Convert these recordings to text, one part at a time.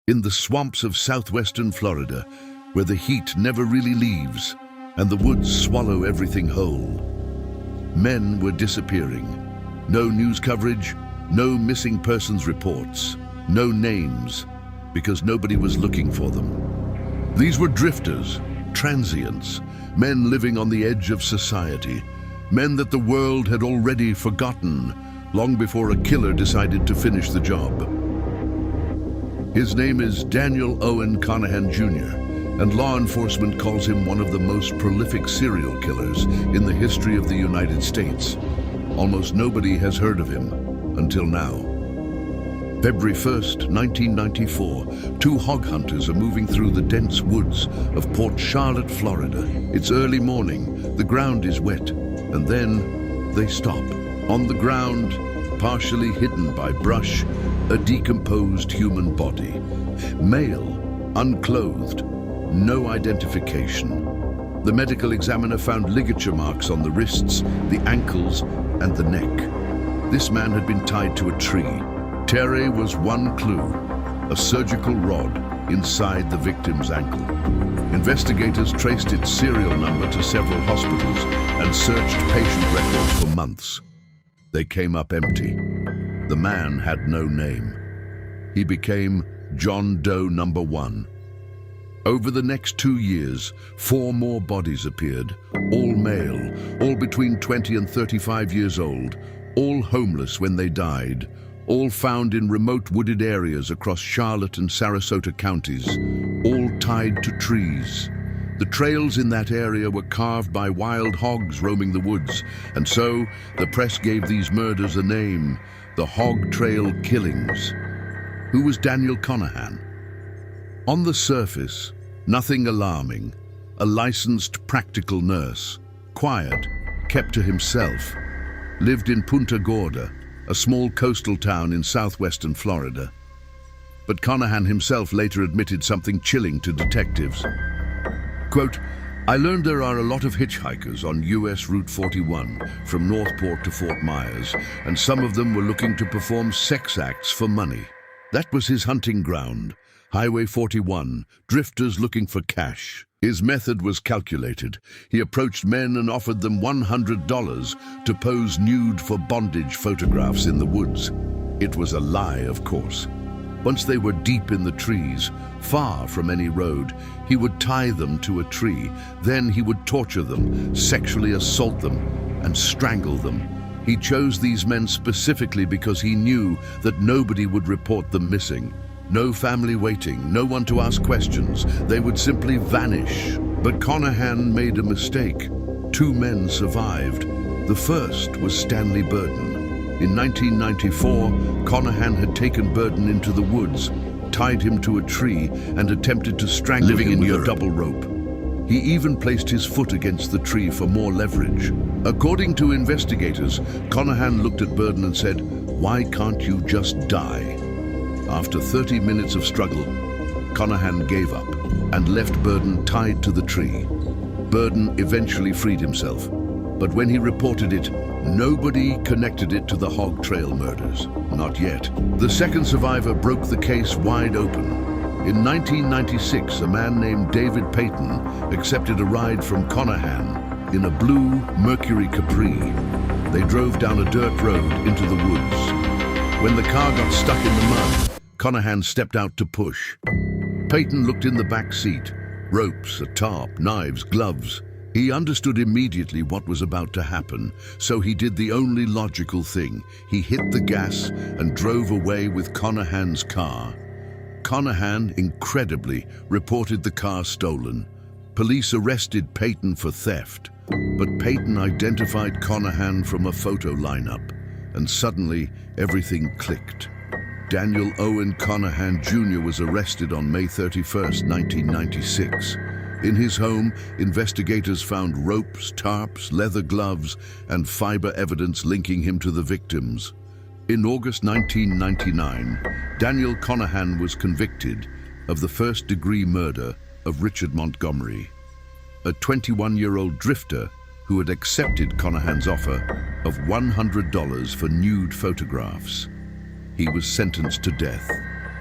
In the swamps of southwestern Florida, where the heat never really leaves and the woods swallow everything whole, men were disappearing. No news coverage, no missing persons reports, no names, because nobody was looking for them. These were drifters, transients, men living on the edge of society, men that the world had already forgotten long before a killer decided to finish the job. His name is Daniel Owen Conahan Jr., and law enforcement calls him one of the most prolific serial killers in the history of the United States. Almost nobody has heard of him until now. February 1st, 1994, two hog hunters are moving through the dense woods of Port Charlotte, Florida. It's early morning, the ground is wet, and then they stop. On the ground, partially hidden by brush, a decomposed human body. Male, unclothed, no identification. The medical examiner found ligature marks on the wrists, the ankles, and the neck. This man had been tied to a tree. Terre was one clue, a surgical rod inside the victim's ankle. Investigators traced its serial number to several hospitals and searched patient records for months. They came up empty. The man had no name. He became John Doe number 1. Over the next 2 years, 4 more bodies appeared, all male, all between 20 and 35 years old, all homeless when they died, all found in remote wooded areas across Charlotte and Sarasota counties, all tied to trees. The trails in that area were carved by wild hogs roaming the woods, and so the press gave these murders a name, the Hog Trail Killings. Who was Daniel Conahan? On the surface, nothing alarming. A licensed practical nurse, quiet, kept to himself, lived in Punta Gorda, a small coastal town in southwestern Florida. But Conahan himself later admitted something chilling to detectives. Quote, "I learned there are a lot of hitchhikers on US Route 41 from Northport to Fort Myers, and some of them were looking to perform sex acts for money. That was his hunting ground. Highway 41, drifters looking for cash. His method was calculated. He approached men and offered them $100 to pose nude for bondage photographs in the woods. It was a lie, of course. Once they were deep in the trees, far from any road, he would tie them to a tree. Then he would torture them, sexually assault them, and strangle them. He chose these men specifically because he knew that nobody would report them missing. No family waiting, no one to ask questions. They would simply vanish. But Conahan made a mistake. 2 men survived. The first was Stanley Burden. In 1994, Conahan had taken Burden into the woods, tied him to a tree, and attempted to strangle him with a double rope. He even placed his foot against the tree for more leverage. According to investigators, Conahan looked at Burden and said, "Why can't you just die?" After 30 minutes of struggle, Conahan gave up and left Burden tied to the tree. Burden eventually freed himself, but when he reported it, nobody connected it to the Hog Trail murders. Not yet. The second survivor broke the case wide open. In 1996, a man named David Payton accepted a ride from Conahan in a blue Mercury Capri. They drove down a dirt road into the woods. When the car got stuck in the mud, Conahan stepped out to push. Payton looked in the back seat. Ropes, a tarp, knives, gloves. He understood immediately what was about to happen, so he did the only logical thing. He hit the gas and drove away with Conahan's car. Conahan, incredibly, reported the car stolen. Police arrested Payton for theft, but Payton identified Conahan from a photo lineup, and suddenly everything clicked. Daniel Owen Conahan Jr. was arrested on May 31st, 1996. In his home, investigators found ropes, tarps, leather gloves, and fiber evidence linking him to the victims. In August 1999, Daniel Conahan was convicted of the first-degree murder of Richard Montgomery, a 21-year-old drifter who had accepted Conahan's offer of $100 for nude photographs. He was sentenced to death.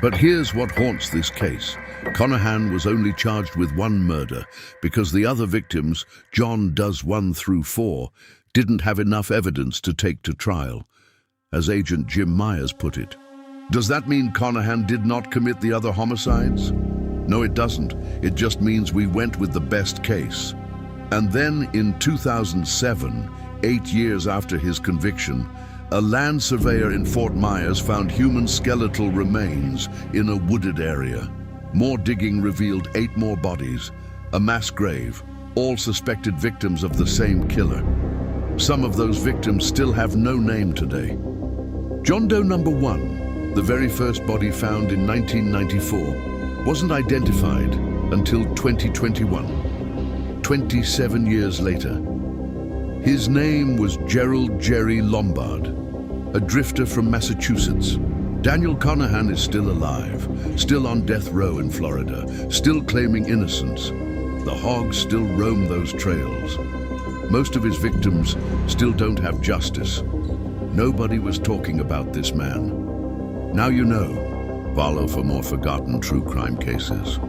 But here's what haunts this case. Conahan was only charged with one murder because the other victims, John Does 1 through 4, didn't have enough evidence to take to trial. As Agent Jim Myers put it, does that mean Conahan did not commit the other homicides? No, it doesn't. It just means we went with the best case. And then in 2007, 8 years after his conviction, a land surveyor in Fort Myers found human skeletal remains in a wooded area. More digging revealed 8 more bodies, a mass grave, all suspected victims of the same killer. Some of those victims still have no name today. John Doe number 1, the very first body found in 1994, wasn't identified until 2021, 27 years later. His name was Gerald Jerry Lombard, a drifter from Massachusetts. Daniel Conahan is still alive, still on death row in Florida, still claiming innocence. The hogs still roam those trails. Most of his victims still don't have justice. Nobody was talking about this man. Now you know. Follow for more forgotten true crime cases.